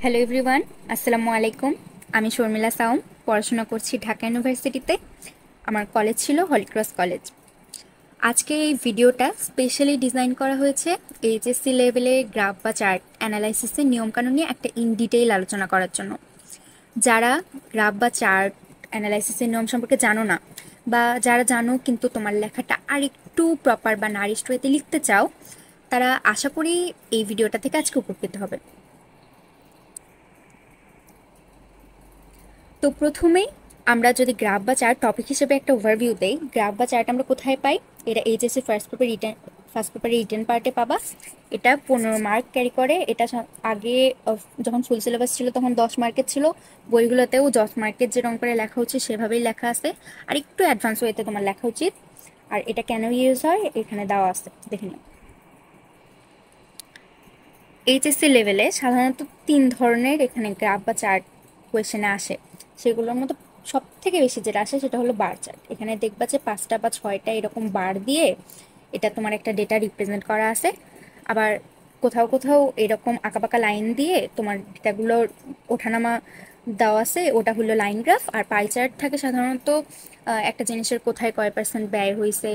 Hello everyone, আসসালামু আলাইকুম। আমি শর্মিলা সাউম, পড়াশোনা করছি ঢাকা ইউনিভার্সিটিতে। আমার কলেজ ছিল হলিক্রস কলেজ। আজকে এই ভিডিওটা স্পেশালি ডিজাইন করা হয়েছে এইচএসসি লেভেলে গ্রাফ বা চার্ট অ্যানালাইসিসের নিয়মকানুন নিয়ে একটা ইন ডিটেইল আলোচনা করার জন্য। যারা গ্রাফ বা চার্ট অ্যানালাইসিসের নিয়ম সম্পর্কে জানো না, বা যারা জানো কিন্তু তোমার লেখাটা আর একটু প্রপার বা নারিশড ওয়েতে লিখতে চাও, তারা আশা করি এই ভিডিওটা থেকে আজকে উপকৃত হবে। তো প্রথমেই আমরা যদি গ্রাফ বা চার্ট টপিক হিসেবে একটা ওভারভিউ দেই, গ্রাফ বা চার্ট আমরা কোথায় পাই? এটা এইচএসসি ফার্স্ট পেপারে রিটেন পার্টে পাবা। এটা 15 মার্ক ক্যারি করে। এটা আগে যখন ফুল সিলেবাস ছিল তখন 10 মার্কের ছিল। বইগুলোতেও 10 মার্কের যেরকম করে লেখা হচ্ছে সেভাবেই লেখা আছে, আর একটু অ্যাডভান্স ওয়েতে তোমার লেখা উচিত। আর এটা কেন ইউজ হয় এখানে দেওয়া আছে, দেখে নিও। এইচএসসি লেভেলে সাধারণত 3 ধরনের এখানে গ্রাফ বা চার্ট কোয়েশ্চেনে আসে। সেগুলোর মধ্যে সব থেকে বেশি যেটা আসে সেটা হলো বার চার্ট। এখানে দেখবা যে 5টা বা 6টা এরকম বার দিয়ে এটা তোমার একটা ডেটা রিপ্রেজেন্ট করা আছে। আবার কোথাও কোথাও এরকম আঁকাবাঁকা লাইন দিয়ে তোমার ডেটাগুলোর ওঠানামা দেওয়া আছে, ওটা হলো লাইন গ্রাফ। আর পাই চার্ট থাকে সাধারণত একটা জিনিসের কোথায় কয় পার্সেন্ট ব্যয় হয়েছে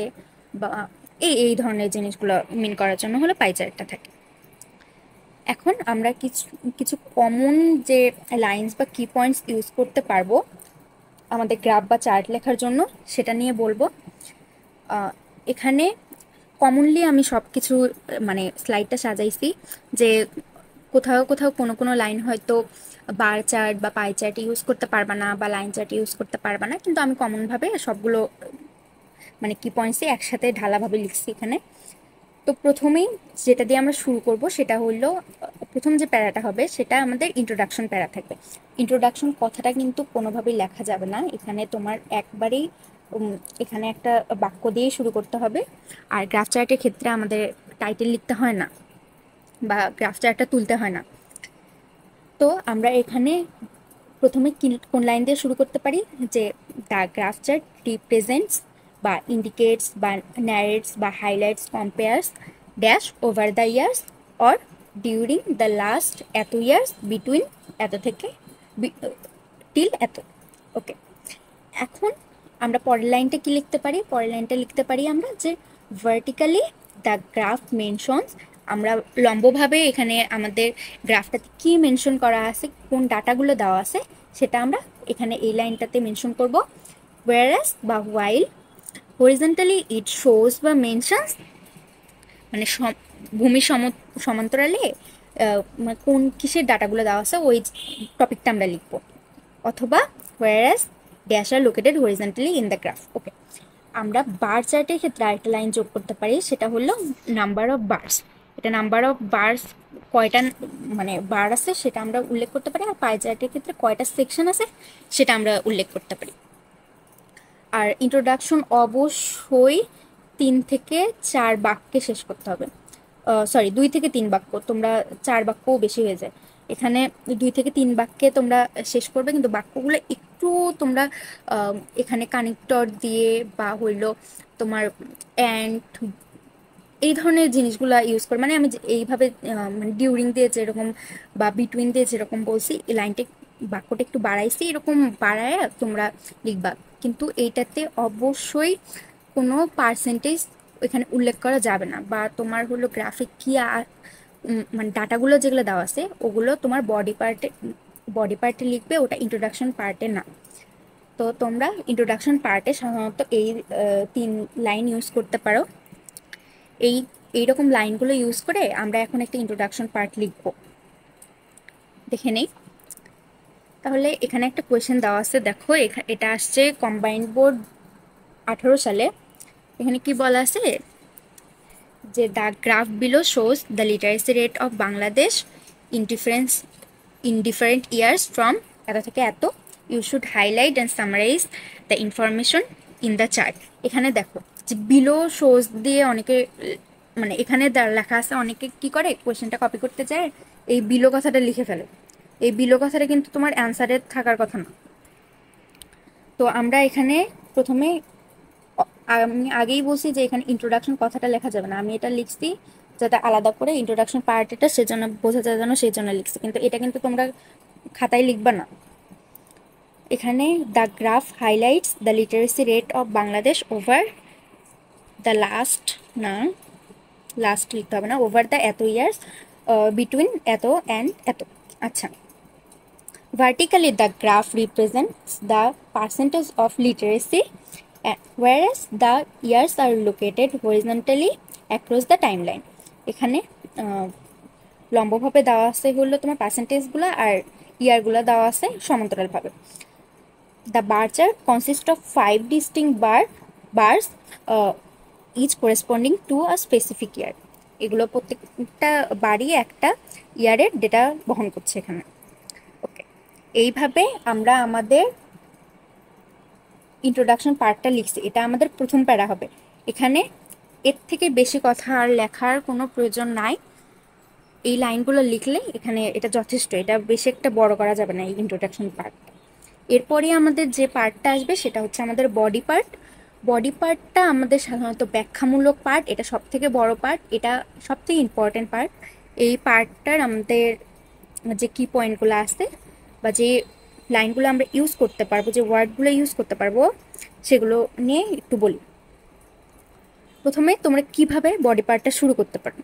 বা এই ধরনের জিনিসগুলো মিন করার জন্য হলো পাই চার্টটা থাকে। এখন আমরা কিছু কিছু কমন যে লাইন্স বা কি পয়েন্টস ইউজ করতে পারবো আমাদের গ্রাফ বা চার্ট লেখার জন্য সেটা নিয়ে বলবো। এখানে কমনলি আমি সব কিছু মানে স্লাইডটা সাজাইছি যে কোথাও কোথাও কোনো কোনো লাইন হয়তো বার চার্ট বা পাই চার্ট ইউজ করতে পারবা না, বা লাইন চার্ট ইউজ করতে পারবা না, কিন্তু আমি কমনভাবে সবগুলো মানে কি পয়েন্টসই একসাথে ঢালাভাবে লিখছি এখানে। তো প্রথমেই যেটা দিয়ে আমরা শুরু করব সেটা হলো প্রথম যে প্যারাটা হবে সেটা আমাদের ইন্ট্রোডাকশন প্যারা থাকবে। ইন্ট্রোডাকশন কথাটা কিন্তু কোনোভাবেই লেখা যাবে না, এখানে তোমার একবারেই এখানে একটা বাক্য দিয়ে শুরু করতে হবে। আর গ্রাফ চার্টের ক্ষেত্রে আমাদের টাইটেল লিখতে হয় না বা গ্রাফ চার্টটা তুলতে হয় না। তো আমরা এখানে প্রথমে কোন লাইন দিয়ে শুরু করতে পারি যে দ্য গ্রাফ চার্ট রিপ্রেজেন্টস বা ইন্ডিকেটস বা ন্যারেটস বা highlights compares dash over the years or during the last এত ইয়ার্স বিটুইন এত থেকে টিল এত। ওকে, এখন আমরা পরের লাইনটা কি লিখতে পারি? পরের লাইনটা লিখতে পারি আমরা যে ভার্টিক্যালি দ্য গ্রাফ মেনশনস। আমরা লম্বভাবে এখানে আমাদের গ্রাফটাতে কি মেনশন করা আছে, কোন ডাটাগুলো দেওয়া আছে সেটা আমরা এখানে এই লাইনটাতে মেনশন করব। ওয়ারাস বা ওয়াইল হরিজন্টালি ইট শোজ বা মেনশনস, মানে ভূমি সমান্তরালে কোন কিসের ডাটাগুলো দেওয়া আছে ওই টপিকটা আমরা লিখবো। অথবা whereas dash are located horizontally in the graph. ওকে, আমরা বার চার্টের ক্ষেত্রে আরেকটা লাইন যোগ করতে পারি, সেটা হলো নাম্বার অফ বার্স। এটা নাম্বার অফ বার্স কয়টা মানে বার আছে সেটা আমরা উল্লেখ করতে পারি, আর পাই চার্টের ক্ষেত্রে কয়টা সেকশন আছে সেটা আমরা উল্লেখ করতে পারি। আর ইন্ট্রোডাকশন অবশ্যই 3 থেকে 4 বাক্যে শেষ করতে হবে। সরি, 2 থেকে 3 বাক্য, তোমরা 4 বাক্যও বেশি হয়ে যায়। এখানে 2 থেকে 3 বাক্যে তোমরা শেষ করবে, কিন্তু বাক্যগুলো একটু তোমরা এখানে কানেক্টর দিয়ে বা হইলো তোমার অ্যান্ড এই ধরনের জিনিসগুলো ইউজ করে, মানে আমি এইভাবে মানে ডিউরিং দিয়ে যেরকম বা বিটুইন দিয়ে যেরকম বলছি, এই লাইনটা বাক্যটা একটু বাড়াইছি, এরকম বাড়ায় তোমরা লিখবা। কিন্তু এইটাতে অবশ্যই কোনো পার্সেন্টেজ এখানে উল্লেখ করা যাবে না, বা তোমার হলো গ্রাফিক কি মানে ডাটাগুলো যেগুলো দেওয়া আছে ওগুলো তোমার বডি পার্টে লিখবে, ওটা ইন্ট্রোডাকশন পার্টে না। তো তোমরা ইন্ট্রোডাকশন পার্টে সাধারণত এই 3 লাইন ইউজ করতে পারো। এই এইরকম লাইনগুলো ইউজ করে আমরা এখন একটা ইন্ট্রোডাকশন পার্ট লিখব, দেখে নেই। তাহলে এখানে একটা কোয়েশ্চেন দেওয়া আছে, দেখো এটা আসছে কম্বাইন্ড বোর্ড 18 সালে। এখানে কি বলা আছে যে the graph below shows the literacy rate of Bangladesh in different years from এত থেকে এত। You should highlight and summarise the information in the chart. এখানে দেখো যে বিলো শোজ দিয়ে অনেকে মানে এখানে লেখা আছে, অনেকে কি করে কোয়েশ্চেনটা কপি করতে চায় এই বিলো কথাটা লিখে ফেলে। এই বিলো কথাটা কিন্তু তোমার অ্যান্সারে থাকার কথা না। তো আমরা এখানে প্রথমে আমি আগেই বলছি যে এখানে ইন্ট্রোডাকশন কথাটা লেখা যাবে না, আমি এটা লিখছি যাতে আলাদা করে ইন্ট্রোডাকশন পার্ট এটা সেজন্য বোঝা যায় যেন সেই জন্য লিখছি, কিন্তু এটা কিন্তু তোমরা খাতায় লিখবা না। এখানে the graph highlights the literacy rate of Bangladesh over the last, না লাস্ট লিখতে হবে না, ওভার দ্য এত ইয়ার্স বিটুইন এত অ্যান্ড এত। আচ্ছা, vertically the graph represents the percentage of literacy, whereas the years are located horizontally across the timeline. এখানে লম্বভাবে দেওয়া আছে হলো তোমার পার্সেন্টেজগুলো, আর ইয়ারগুলো দেওয়া আছে সমান্তরালভাবে। The bar chart consists of 5 distinct bars, each corresponding to a specific year. এগুলো প্রত্যেকটা বারই একটা ইয়ারের ডেটা বহন করছে এখানে। ওকে, এইভাবে আমরা আমাদের ইন্ট্রোডাকশন পার্টটা লিখছি। এটা আমাদের প্রথম প্যারা হবে। এখানে এর থেকে বেশি কথা আর লেখার কোনো প্রয়োজন নাই। এই লাইনগুলো লিখলে এখানে এটা যথেষ্ট, এটা বেশি একটা বড় করা যাবে না এই ইন্ট্রোডাকশন পার্ট। এরপরে আমাদের যে পার্টটা আসবে সেটা হচ্ছে আমাদের বডি পার্ট। বডি পার্টটা আমাদের সাধারণত ব্যাখ্যামূলক পার্ট, এটা সব থেকে বড় পার্ট, এটা সব থেকে ইম্পর্টেন্ট পার্ট। এই পার্টটার আমাদের যে কি পয়েন্টগুলো আছে বা যে লাইনগুলো আমরা ইউজ করতে পারবো, যে ওয়ার্ডগুলো ইউজ করতে পারবো, সেগুলো নিয়ে একটু বলি। প্রথমে তোমরা কিভাবে বডি পার্টটা শুরু করতে পারো।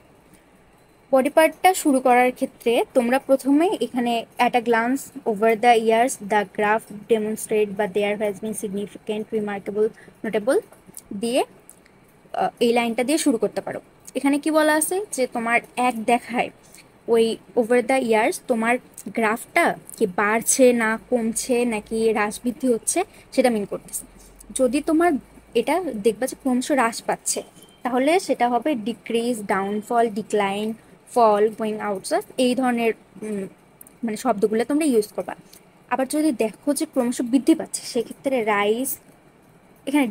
বডি পার্টটা শুরু করার ক্ষেত্রে তোমরা প্রথমে এখানে at a glance over the years the graph demonstrate বা there has been significant remarkable notable দিয়ে এই লাইনটা দিয়ে শুরু করতে পারো। এখানে কি বলা আছে যে তোমার এক দেখায় ওই ওভার দ্য ইয়ার্স তোমার গ্রাফটা কি বাড়ছে না কমছে নাকি হ্রাস বৃদ্ধি হচ্ছে সেটা মিন করতেছে। যদি তোমার এটা দেখবা যে ক্রমশ হ্রাস পাচ্ছে, তাহলে সেটা হবে ডিক্রিজ, ডাউনফল, ডিক্লাইন, ফল, গোয়িং আউটসাইড, এই ধরনের মানে শব্দগুলো তোমরা ইউজ করবা। আবার যদি দেখো যে ক্রমশ বৃদ্ধি পাচ্ছে, সেক্ষেত্রে রাইজ, এখানে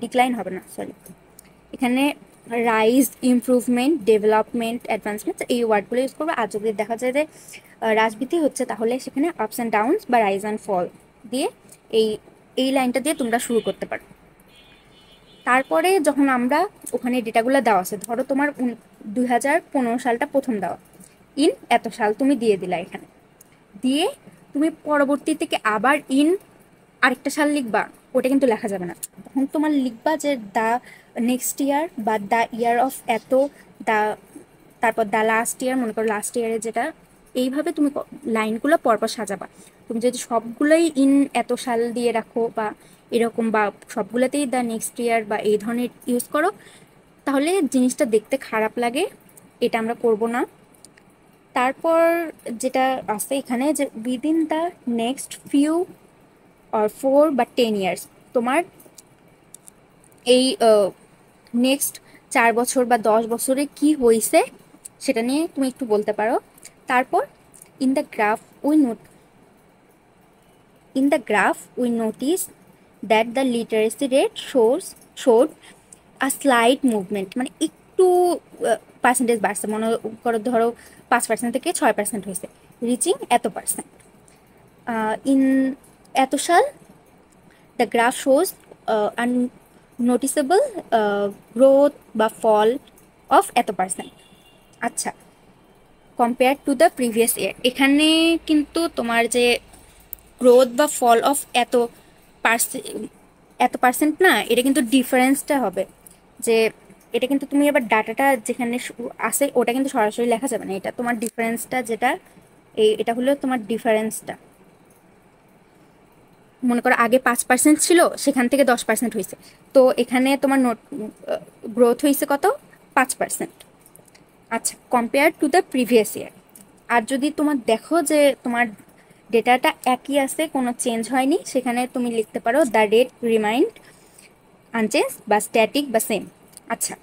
ডিক্লাইন হবে না, সরি, এখানে রাইজ, ইমপ্রুভমেন্ট, ডেভেলপমেন্ট, অ্যাডভান্সমেন্ট এই ওয়ার্ডগুলো ইউজ করবো। আর যদি দেখা যায় যে হ্রাস বৃদ্ধি হচ্ছে, তাহলে সেখানে আপস অ্যান্ড ডাউনস বা রাইজ অ্যান্ড ফল দিয়ে এই লাইনটা দিয়ে তোমরা শুরু করতে পারো। তারপরে যখন আমরা ওখানে ডেটাগুলো দেওয়া আছে, ধরো তোমার 2015 সালটা প্রথম দেওয়া, ইন এত সাল তুমি দিয়ে দিলা, এখানে দিয়ে তুমি পরবর্তী থেকে আবার ইন আরেকটা সাল লিখবা, ওটা কিন্তু লেখা যাবে না। তখন তোমার লিখবা যে দ্য নেক্সট ইয়ার বা দ্য ইয়ার অফ এত, দ্য, তারপর দ্য লাস্ট ইয়ার, মনে করো লাস্ট ইয়ারে যেটা, এইভাবে তুমি লাইনগুলো পরপর সাজাবা। তুমি যদি সবগুলোই ইন এত সাল দিয়ে রাখো বা এরকম, বা সবগুলোতেই দ্য নেক্সট ইয়ার বা এই ধরনের ইউজ করো, তাহলে জিনিসটা দেখতে খারাপ লাগে, এটা আমরা করব না। তারপর যেটা আছে এখানে যে within the next few or 4 বা 10 ইয়ার্স, তোমার এই নেক্সট 4 বছর বা 10 বছরে কি হয়েছে সেটা নিয়ে তুমি একটু বলতে পারো। তারপর in the graph we notice that the literacy rate showed a slight movement, মানে একটু পার্সেন্টেজ বাড়ছে, মনে করো ধরো 5% থেকে 6% হয়েছে, রিচিং এত পার্সেন্ট। ইন এত সাল the graph shows unnoticeable growth বা ফল of এত পার্সেন্ট। আচ্ছা, কম্পেয়ার টু দ্য প্রিভিয়াস ইয়ার, এখানে কিন্তু তোমার যে গ্রোথ বা ফল অফ এত পার্সেন্ট না, এটা কিন্তু ডিফারেন্সটা হবে, যে এটা কিন্তু তুমি আবার ডাটাটা যেখানে আসে ওটা কিন্তু সরাসরি লেখা যাবে না, এটা তোমার ডিফারেন্সটা যেটা, এটা হলো তোমার ডিফারেন্সটা। মনে করো আগে 5% ছিল, সেখান থেকে 10% হয়েছে, তো এখানে তোমার গ্রোথ হয়েছে কত, 5%। আচ্ছা, compare to the previous year. আর যদি তোমার দেখো যে তোমার ডেটাটা একই আছে, কোনো চেঞ্জ হয়নি, সেখানে তুমি লিখতে পারো দ্য রেট রিমাইন্ড আনচেঞ্জ বা স্ট্যাটিক বা সেম। আচ্ছা,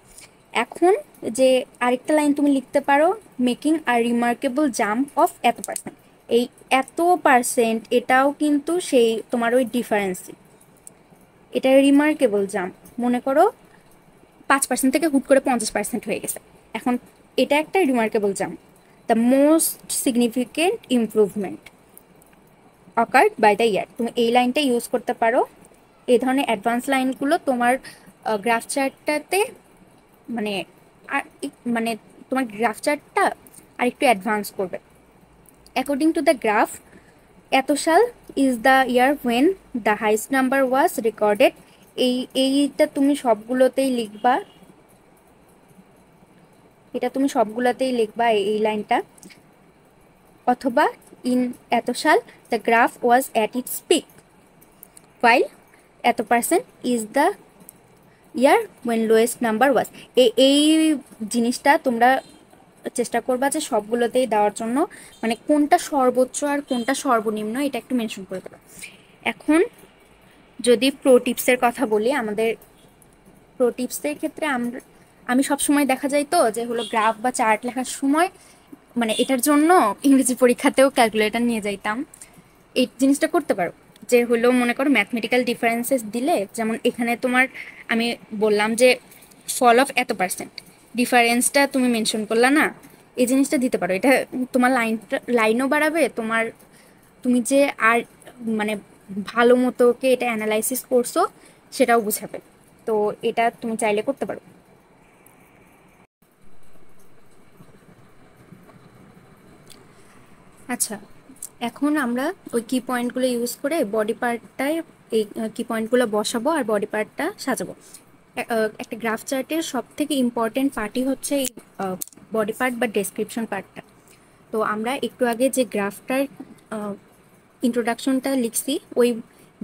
এখন যে আরেকটা লাইন তুমি লিখতে পারো, মেকিং আর রিমার্কেবল জাম্প অফ এত পার্সেন্ট। এই এত পার্সেন্ট এটাও কিন্তু সেই তোমার ওই ডিফারেন্সই, এটা রিমার্কেবল জাম্প। মনে করো 5% থেকে হুট করে 50% হয়ে গেছে, এখন এটা একটা remarkable jump. The most significant improvement occurred by the year, তুমি এই লাইনটা ইউজ করতে পারো। এই ধরনের অ্যাডভান্স লাইনগুলো তোমার গ্রাফ চার্টটাতে মানে আর মানে তোমার গ্রাফ চার্টটা আর একটু অ্যাডভান্স করবে। অ্যাকর্ডিং টু দ্য গ্রাফ, এত সাল is the year when the highest number was recorded. এইটা তুমি সবগুলোতেই লিখবা, এটা তুমি সবগুলোতেই লিখবা এই লাইনটা। অথবা ইন এত সাল the graph was at its peak, while এত percent is the year when lowest number was. এই জিনিসটা তোমরা চেষ্টা করবা যে সবগুলোতেই দেওয়ার জন্য, মানে কোনটা সর্বোচ্চ আর কোনটা সর্বনিম্ন এটা একটু মেনশন করে দেবো। এখন যদি প্রো টিপসের কথা বলি, আমাদের প্রো টিপসের ক্ষেত্রে আমি সবসময় দেখা যায় তো যে হলো গ্রাফ বা চার্ট লেখার সময়, মানে এটার জন্য ইংরেজি পরীক্ষাতেও ক্যালকুলেটর নিয়ে যাইতাম। এই জিনিসটা করতে পারো যে হলো মনে করো ম্যাথমেটিক্যাল ডিফারেন্সেস দিলে, যেমন এখানে তোমার আমি বললাম যে ফল অফ এত পার্সেন্ট, ডিফারেন্সটা তুমি মেনশন করলা না, এই জিনিসটা দিতে পারো। এটা তোমার লাইনও বাড়াবে, তুমি যে আর মানে ভালো মতো কে এটা অ্যানালাইসিস করছো সেটাও বুঝাবে। তো এটা তুমি চাইলে করতে পারো। আচ্ছা, এখন আমরা ওই কি পয়েন্টগুলো ইউজ করে বডি পার্টটায় এই কি পয়েন্টগুলো বসাবো আর বডি পার্টটা সাজাবো। একটা গ্রাফ চার্টের সব থেকে ইম্পর্টেন্ট পার্টই হচ্ছে এই বডি পার্ট বা ডেসক্রিপশন পার্টটা। তো আমরা একটু আগে যে গ্রাফটার ইন্ট্রোডাকশনটা লিখছি, ওই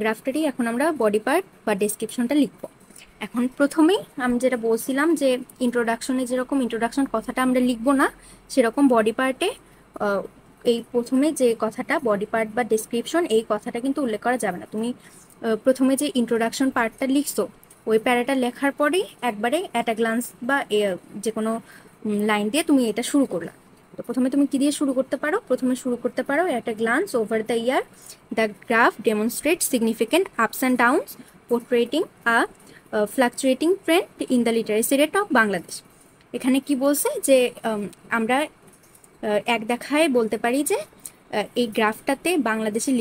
গ্রাফটারই এখন আমরা বডি পার্ট বা ডেসক্রিপশনটা লিখবো। এখন প্রথমেই আমি যেটা বলছিলাম যে ইন্ট্রোডাকশনে যেরকম ইন্ট্রোডাকশন কথাটা আমরা লিখবো না, সেরকম বডি পার্টে এই প্রথমে যে কথাটা বডি পার্ট বা ডেসক্রিপশন, এই কথাটা কিন্তু উল্লেখ করা যাবে না। তুমি প্রথমে যে ইন্ট্রোডাকশন পার্টটা লিখছো, ওই প্যারাটা লেখার পরেই একবারে অ্যাট আ গ্লান্স বা যে কোনো লাইন দিয়ে তুমি এটা শুরু করলা। তো প্রথমে তুমি কি দিয়ে শুরু করতে পারো? প্রথমে শুরু করতে পারো at a glance over the year the graph demonstrate significant ups and downs portraying a fluctuating trend in the literacy rate of Bangladesh. এখানে কি বলছে যে আমরা এক দেখায় বলতে পারি যে এই গ্রাফটাতে বাংলাদেশের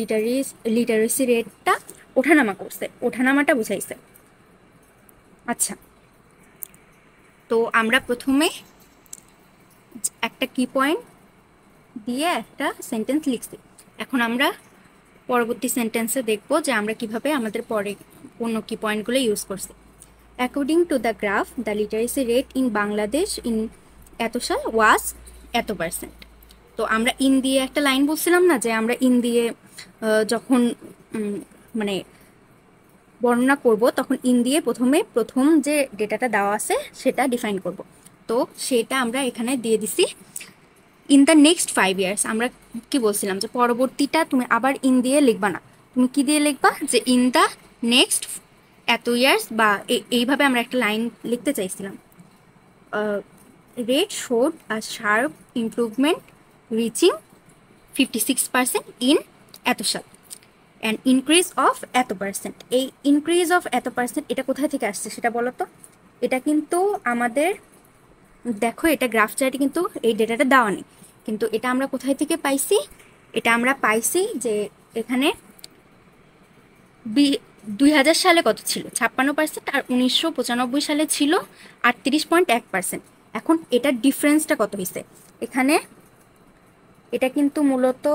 লিটারেসি রেটটা ওঠানামা করছে, ওঠানামাটা বুঝাইছে। আচ্ছা, তো আমরা প্রথমে একটা কি পয়েন্ট দিয়ে একটা সেন্টেন্স লিখছি। এখন আমরা পরবর্তী সেন্টেন্সে দেখব যে আমরা কিভাবে আমাদের পরে অন্য কি পয়েন্টগুলো ইউজ করছি। According to the graph the literacy rate in Bangladesh in এত সাল ওয়াজ এত পার্সেন্ট। তো আমরা ইন দিয়ে একটা লাইন বলছিলাম না, যে আমরা ইন দিয়ে যখন মানে বর্ণনা করব তখন ইন দিয়ে প্রথম যে ডেটাটা দেওয়া আছে সেটা ডিফাইন করব। তো সেটা আমরা এখানে দিয়ে দিছি ইন দ্য নেক্সট 5 ইয়ার্স। আমরা কি বলছিলাম যে পরবর্তীটা তুমি আবার ইন দিয়ে লিখবা না, তুমি কি দিয়ে লিখবা যে ইন দ্য নেক্সট এত ইয়ার্স, বা এইভাবে আমরা একটা লাইন লিখতে চাইছিলাম। Rate showed a sharp improvement reaching 56% in এত সাল অ্যান্ড ইনক্রিজ অফ এত পার্সেন্ট। এই ইনক্রিজ অফ এত পার্সেন্ট এটা কোথায় থেকে আসছে সেটা বলো তো। এটা কিন্তু আমাদের দেখো, এটা গ্রাফ চার্টে কিন্তু এই ডেটাটা দেওয়া নেই, কিন্তু এটা আমরা কোথায় থেকে পাইছি? এটা আমরা পাইছি যে এখানে 2000 সালে কত ছিল? 56%, আর 1995 সালে ছিল 38.1%। এখন এটার ডিফারেন্সটা কত হয়েছে এখানে? এটা কিন্তু মূলত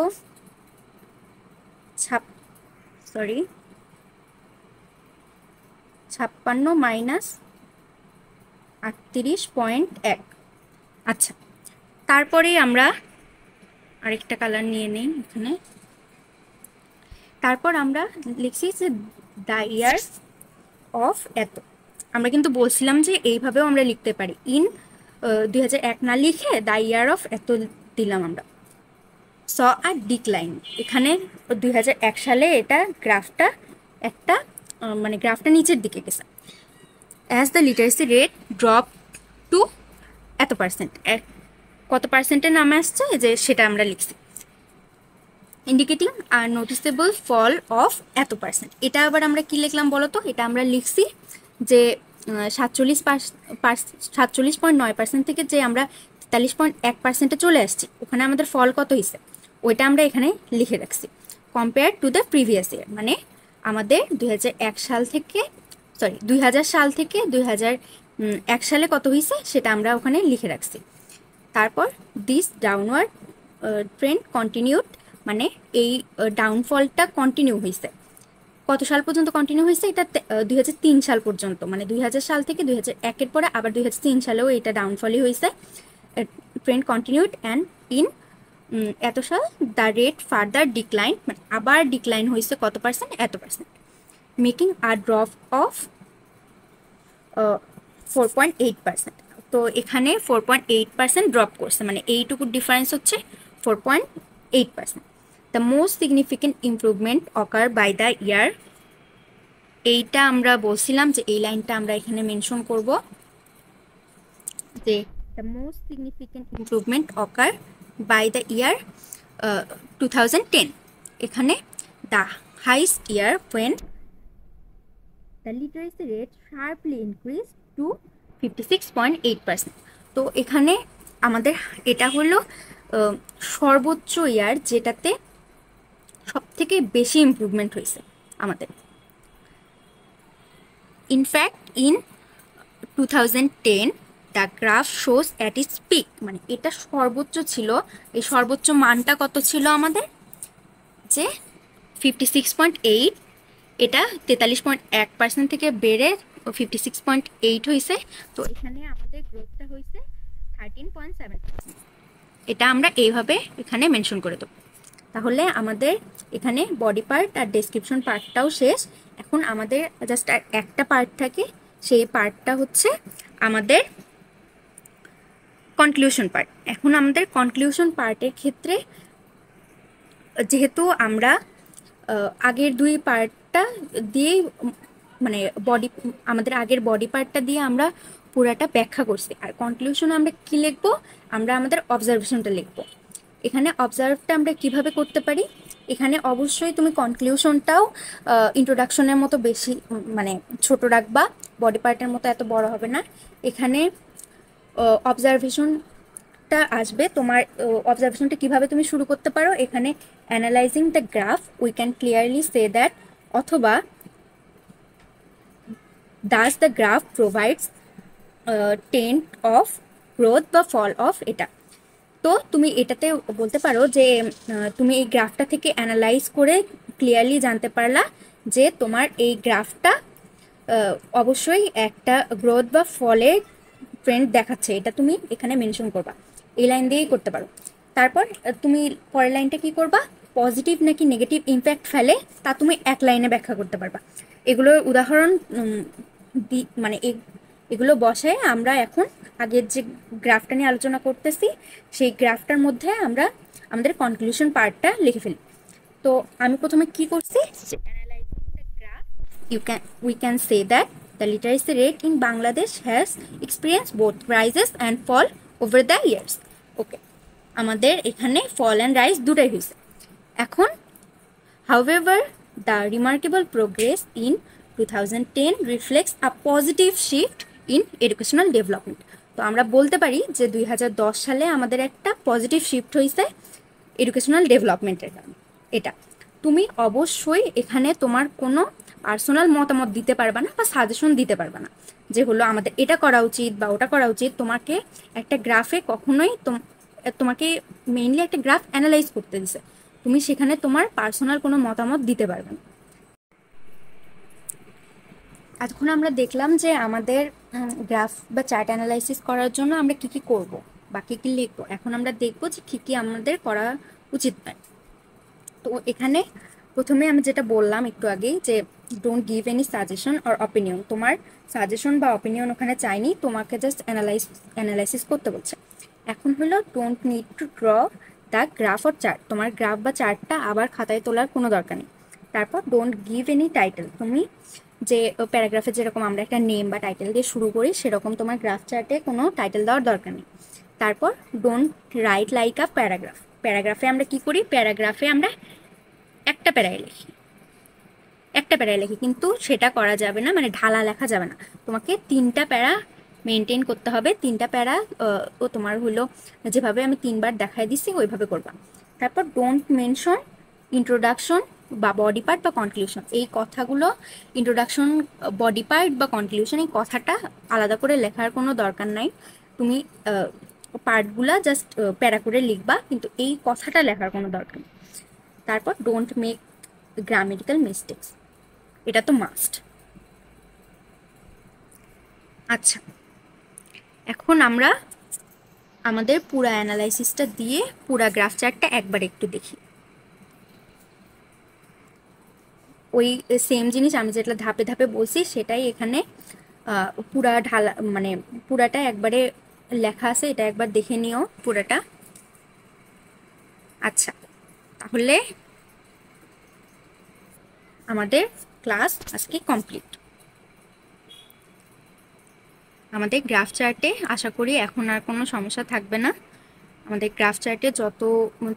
56 মাইনাস 38.1। আচ্ছা, তারপরে আমরা আরেকটা কালার নিয়ে নেই এখানে। তারপর আমরা লিখছি যে দ্য ইয়ার অফ এত। আমরা কিন্তু বলছিলাম যে এইভাবেও আমরা লিখতে পারি, ইন 2001 না লিখে দ্য ইয়ার অফ এত দিলাম আমরা। স আর ডিক্লাইন, এখানে 2001 সালে এটা গ্রাফটা একটা মানে গ্রাফটা নিচের দিকে গেছে। As the literacy rate drop to এত পার্সেন্ট, কত পার্সেন্টের নামে আসছে যে সেটা আমরা লিখছি। ইন্ডিকেটিং আর নোটিসেবল ফল অফ এত পার্সেন্ট, এটা আবার আমরা কি লিখলাম বলো তো? এটা আমরা লিখছি যে 47.9% থেকে যে আমরা 43.1%-এ চলে আসছি, ওখানে আমাদের ফল কত হয়েছে ওইটা আমরা এখানে লিখে রাখছি। কম্পেয়ার টু দ্য প্রিভিয়াস ইয়ার, মানে আমাদের 2001 সাল থেকে 2000 সাল থেকে এক সালে কত হয়েছে সেটা আমরা ওখানে লিখে রাখছি। তারপর দিস ডাউনওয়ার্ড ট্রেন্ড কন্টিনিউড, মানে এই ডাউনফলটা কন্টিনিউ হয়েছে কত সাল পর্যন্ত কন্টিনিউ হয়েছে, এটা 2003 সাল পর্যন্ত, মানে 2000 সাল থেকে 2001-এর পরে আবার 2003 সালেও এটা ডাউনফলই হয়েছে। ট্রেন্ড কন্টিনিউড অ্যান্ড ইন এত সাল দ্য রেট ফার্দার ডিক্লাইন, মানে আবার ডিক্লাইন হয়েছে কত পার্সেন্ট, এত percent, making a drop of 4.8%। তো এখানে 4.8% ড্রপ করছে, মানে এইটুকু ডিফারেন্স হচ্ছে 4.8%। The most significant improvement occur by the year, এইটা আমরা বলছিলাম যে এই লাইনটা আমরা এখানে মেনশন করব যে the most significant improvement occur by the year 2010। এখানে the highest year when the literacy rate sharply increased to 56.8%। তো এখানে আমাদের এটা হলো সর্বোচ্চ ইয়ার যেটাতে সব থেকে বেশি ইমপ্রুভমেন্ট হয়েছে আমাদের। In fact in 2010 the graph shows at its peak, মানে এটা সর্বোচ্চ ছিল। এই সর্বোচ্চ মানটা কত ছিল আমাদের, যে 56.8, এটা 43.1% থেকে বেড়ে 56.8 হয়েছে। তো এখানে আমাদের গ্রোথটা হয়েছে 13.7%। এটা আমরা এইভাবে এখানে মেনশন করে দেবো। তাহলে আমাদের এখানে বডি পার্ট আর ডেসক্রিপশন পার্টটাও শেষ। এখন আমাদের জাস্ট আর একটা পার্ট থাকে, সেই পার্টটা হচ্ছে আমাদের কনক্লুশন পার্ট। এখন আমাদের কনক্লুশন পার্টের ক্ষেত্রে যেহেতু আমরা আগের দুই পার্টটা দিয়েই, মানে আমাদের আগের বডি পার্টটা দিয়ে আমরা পুরাটা ব্যাখ্যা করছি, আর কনক্লুশনে আমরা কি লিখবো, আমরা আমাদের অবজারভেশনটা লিখবো। এখানে অবজার্ভটা আমরা কিভাবে করতে পারি, এখানে অবশ্যই তুমি কনক্লুশনটাও ইন্ট্রোডাকশনের মতো বেশি মানে ছোট রাখবা, বডি পার্টের মতো এত বড় হবে না। এখানে অবজারভেশনটা আসবে, তোমার অবজারভেশনটা কিভাবে তুমি শুরু করতে পারো, এখানে analysing the graph we can clearly say that, অথবা thus the graph provides tent of growth বা ফল অফ, এটা। তো তুমি এটাতে বলতে পারো যে তুমি এই গ্রাফটা থেকে অ্যানালাইজ করে ক্লিয়ারলি জানতে পারলা যে তোমার এই গ্রাফটা অবশ্যই একটা গ্রোথ বা ফলের ট্রেন্ড দেখাচ্ছে, এটা তুমি এখানে মেনশন করবা, এই লাইন দিয়েই করতে পারো। তারপর তুমি পরের লাইনটা কি করবা, পজিটিভ নাকি নেগেটিভ ইম্প্যাক্ট ফেলে তা তুমি এক লাইনে ব্যাখ্যা করতে পারবা। এগুলোর উদাহরণ মানে এগুলো বসায় আমরা এখন আগের যে গ্রাফটা নিয়ে আলোচনা করতেছি সেই গ্রাফটার মধ্যে আমরা আমাদের কনক্লুশন পার্টটা লিখে ফেলি। তো আমি প্রথমে কি করছি, we can say that the literacy rate in Bangladesh has experienced both rises and fall over the years. Okay, আমাদের এখানে fall and rise দুটাই হয়েছে। এখন however the remarkable progress in 2010 reflects a positive shift in educational development। তো আমরা বলতে পারি যে 2010 সালে আমাদের একটা পজিটিভ শিফট হয়েছে এডুকেশনাল ডেভেলপমেন্টের কারণে। এটা তুমি অবশ্যই এখানে তোমার কোনো পার্সোনাল মতামত দিতে পারবা না বা সাজেশন দিতে পারবা না যে হলো আমাদের এটা করা উচিত বা ওটা করা উচিত। তোমাকে একটা গ্রাফে কখনোই তোমাকে মেইনলি একটা গ্রাফ অ্যানালাইজ করতে দিছে, তুমি সেখানে তোমার পার্সোনাল কোনো মতামত দিতে পারবে না। এখন আমরা দেখলাম যে আমাদের গ্রাফ বা চার্ট অ্যানালাইসিস করার জন্য আমরা কি কি করব বা কি কি লিখবো। এখন আমরা দেখবো যে কি কি আমাদের করা উচিত নয়। তো এখানে প্রথমে আমি যেটা বললাম একটু আগেই যে don't give any suggestion or opinion, তোমার সাজেশন বা অপিনিয়ন ওখানে চাইনি, তোমাকে জাস্ট অ্যানালাইসিস করতে বলছে। এখন হলো don't need to draw the graph or chart, তোমার গ্রাফ বা চার্টটা আবার খাতায় তোলার কোনো দরকার নেই। তারপর ডোন্ট গিভ এনি টাইটেল, তুমি যে প্যারাগ্রাফে যেরকম আমরা একটা নেম বা টাইটেল দিয়ে শুরু করি সেরকম তোমার গ্রাফ চার্টে কোনো টাইটেল দেওয়ার দরকার নেই। তারপর don't write like a paragraph, প্যারাগ্রাফে আমরা কি করি, প্যারাগ্রাফে আমরা একটা প্যারায় লিখি, কিন্তু সেটা করা যাবে না, মানে ঢালা লেখা যাবে না, তোমাকে 3টা প্যারা মেনটেন করতে হবে। 3টা প্যারা ও তোমার হলো যেভাবে আমি 3বার দেখাই দিছি ওইভাবে করবা। তারপর ডোন্ট মেনশন ইন্ট্রোডাকশন বা বডি পার্ট বা কনক্লুশন, এই কথাগুলো ইন্ট্রোডাকশন, বডি পার্ট বা কনক্লুশন, এই কথাটা আলাদা করে লেখার কোনো দরকার নাই। তুমি পার্টগুলা জাস্ট প্যারা করে লিখবা, কিন্তু এই কথাটা লেখার কোনো দরকার নেই। তারপর ডোন্ট মেক গ্রামেটিক্যাল মিস্টেক্স, এটা তো মাস্ট। আচ্ছা, এখন আমরা আমাদের পুরা অ্যানালাইসিসটা দিয়ে পুরা গ্রাফ চার্টটা একবার একটু দেখি। ওই সেম জিনিস আমি যেটা ধাপে ধাপে বলছি সেটাই এখানে পুরা ঢালা, মানে পুরাটা একবারে লেখা আছে, এটা একবার দেখে নিও পুরাটা। আচ্ছা, তাহলে আমাদের ক্লাস আজকে কমপ্লিট। আমাদের গ্রাফ চার্টে আশা করি এখন আর কোনো সমস্যা থাকবে না। আমাদের গ্রাফ চার্টে যত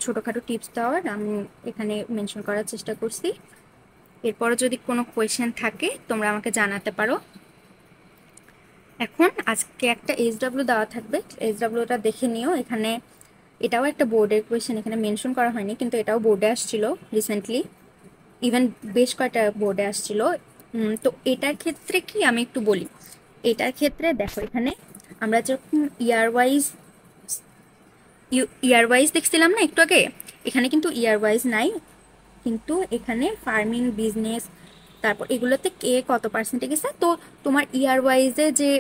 ছোটোখাটো টিপস দেওয়ার আমি এখানে মেনশন করার চেষ্টা করছি। এরপরও যদি কোনো কোয়েশ্চেন থাকে তোমরা আমাকে জানাতে পারো। এখন আজকে একটা এইচডাব্লিউ দেওয়া থাকবে, এইচডাব্লিউটা দেখে নিও। এখানে এটাও একটা বোর্ডের কোয়েশ্চেন, এখানে মেনশন করা হয়নি কিন্তু এটাও বোর্ডে আসছিল রিসেন্টলি, ইভেন বেশ কয়েকটা বোর্ডে আসছিল। তো এটার ক্ষেত্রে কি আমি একটু বলি, এটার ক্ষেত্রে দেখো এখানে আমরা যখন ইয়ার ওয়াইজ দেখছিলাম না একটু আগে, এখানে কিন্তু ইয়ার ওয়াইজ নাই, কিন্তু এখানে ফার্মিং বিজনেস তারপর এগুলোতে কে কত পার্সেন্টে গেছে, তো তোমার ইয়ার ওয়াইজে যে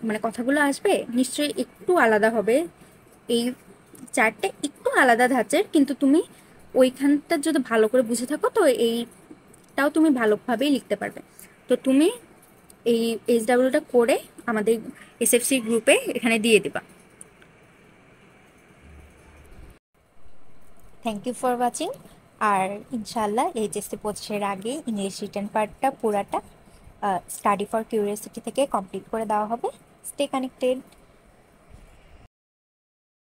মানে কথাগুলো আসবে নিশ্চয়ই একটু আলাদা হবে। এই চারটে একটু আলাদা ধাঁচের, কিন্তু তুমি ওইখানটা যদি ভালো করে বুঝে থাকো তো এইটাও তুমি ভালোভাবেই লিখতে পারবে। তো তুমি এই এইচডাব্লিউটা করে আমাদের এসএফসি গ্রুপে এখানে দিয়ে দিবা। Thank you for watching. আর ইনশাল্লাহ এইচএসসি 25-এর আগে ইংলিশ রিটেন পার্টটা পুরাটা স্টাডি ফর কিউরিয়াসিটি থেকে কমপ্লিট করে দেওয়া হবে। Stay connected.